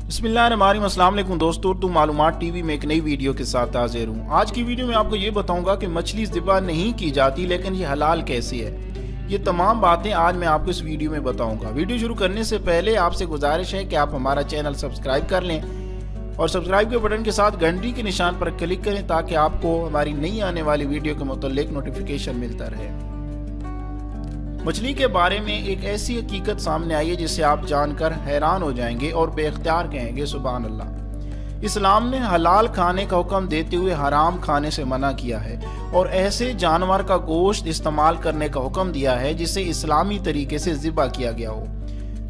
बिस्मिल्लाहिर्रहमानिर्रहीम। अस्सलाम वालेकुम दोस्तों, उर्दू मालूमात टीवी में एक नई वीडियो के साथ हाजिर हूँ। आज की वीडियो में आपको ये बताऊंगा कि मछली ज़िबा नहीं की जाती लेकिन ये हलाल कैसे है। ये तमाम बातें आज मैं आपको इस वीडियो में बताऊंगा। वीडियो शुरू करने से पहले आपसे गुजारिश है कि आप हमारा चैनल सब्सक्राइब कर लें और सब्सक्राइब के बटन के साथ घंटी के निशान पर क्लिक करें ताकि आपको हमारी नई आने वाली वीडियो के मुतालिक नोटिफिकेशन मिलता रहे। मछली के बारे में एक ऐसी हकीकत सामने आई है जिसे आप जानकर हैरान हो जाएंगे और बेख्तियार कहेंगे सुभान अल्लाह। इस्लाम ने हलाल खाने का हुक्म देते हुए हराम खाने से मना किया है और ऐसे जानवर का गोश्त इस्तेमाल करने का हुक्म दिया है जिसे इस्लामी तरीके से ज़िबा किया गया हो।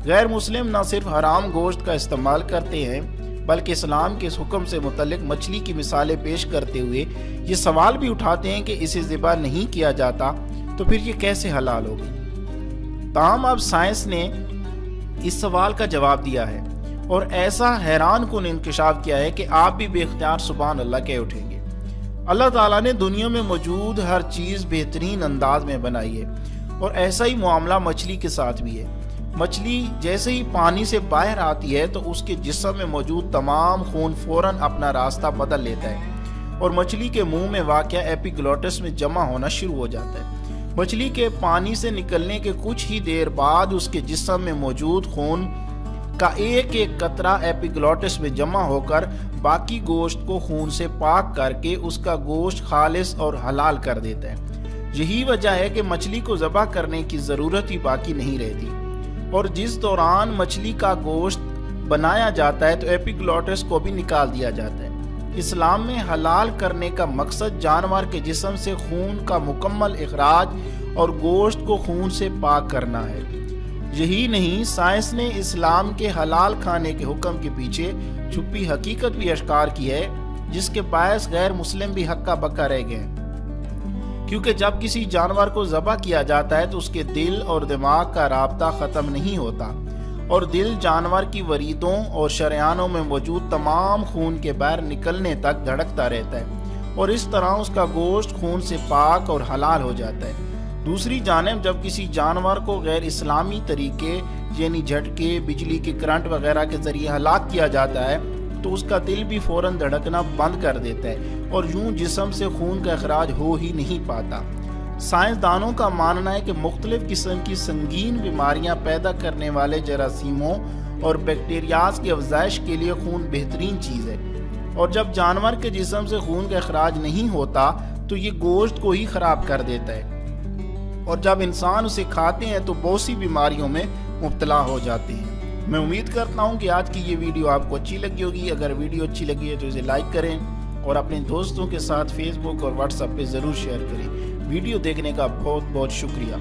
गैर मुस्लिम न सिर्फ हराम गोश्त का इस्तेमाल करते हैं बल्कि इस्लाम के इस हुक्म से मुतल्लिक मछली की मिसालें पेश करते हुए ये सवाल भी उठाते हैं कि इसे ज़िबा नहीं किया जाता तो फिर ये कैसे हलाल होगी। ताहम अब साइंस ने इस सवाल का जवाब दिया है और ऐसा हैरान कुन इंकशाफ किया है कि आप भी बेख्तियार सुभान अल्लाह कह उठेंगे। अल्लाह ताला ने दुनिया में मौजूद हर चीज़ बेहतरीन अंदाज में बनाई है और ऐसा ही मामला मछली के साथ भी है। मछली जैसे ही पानी से बाहर आती है तो उसके जिस्म में मौजूद तमाम खून फौरन अपना रास्ता बदल लेता है और मछली के मुंह में वाक़या एपिग्लोटिस में जमा होना शुरू हो जाता है। मछली के पानी से निकलने के कुछ ही देर बाद उसके जिस्म में मौजूद खून का एक एक कतरा एपिग्लोटिस में जमा होकर बाकी गोश्त को खून से पाक करके उसका गोश्त खालिस और हलाल कर देता है। यही वजह है कि मछली को ज़बह करने की ज़रूरत ही बाकी नहीं रहती और जिस दौरान मछली का गोश्त बनाया जाता है तो एपिग्लोटिस को भी निकाल दिया जाता है। इस्लाम में हलाल करने का मकसद जानवर के जिस्म से खून का मुकम्मल इखराज और गोश्त को खून से पाक करना है। यही नहीं, साइंस ने इस्लाम के हलाल खाने के हुक्म के पीछे छुपी हकीकत भी अश्कार की है जिसके बायस गैर मुस्लिम भी हक्का बक्का रह गए, क्योंकि जब किसी जानवर को ज़बह किया जाता है तो उसके दिल और दिमाग का राब्ता ख़त्म नहीं होता और दिल जानवर की वरीदों और शरियानों में मौजूद तमाम खून के बाहर निकलने तक धड़कता रहता है और इस तरह उसका गोश्त खून से पाक और हलाल हो जाता है। दूसरी जानिब जब किसी जानवर को गैर इस्लामी तरीके यानी झटके, बिजली के करंट वगैरह के ज़रिए हलाक किया जाता है तो उसका दिल भी फ़ौरन धड़कना बंद कर देता है और यूं जिस्म से खून का अखराज हो ही नहीं पाता। साइंसदानों का मानना है कि मुख्तलिफ किस्म की संगीन बीमारियां पैदा करने वाले जरासीमों और बैक्टीरियाज की अफजाइश के लिए खून बेहतरीन चीज़ है और जब जानवर के जिस्म से खून का अखराज नहीं होता तो ये गोश्त को ही ख़राब कर देता है और जब इंसान उसे खाते हैं तो बहुत सी बीमारियों में मुब्तला हो जाते हैं। मैं उम्मीद करता हूँ कि आज की ये वीडियो आपको अच्छी लगी होगी। अगर वीडियो अच्छी लगी है तो इसे लाइक करें और अपने दोस्तों के साथ फेसबुक और व्हाट्सएप पे ज़रूर शेयर करें। वीडियो देखने का बहुत बहुत शुक्रिया।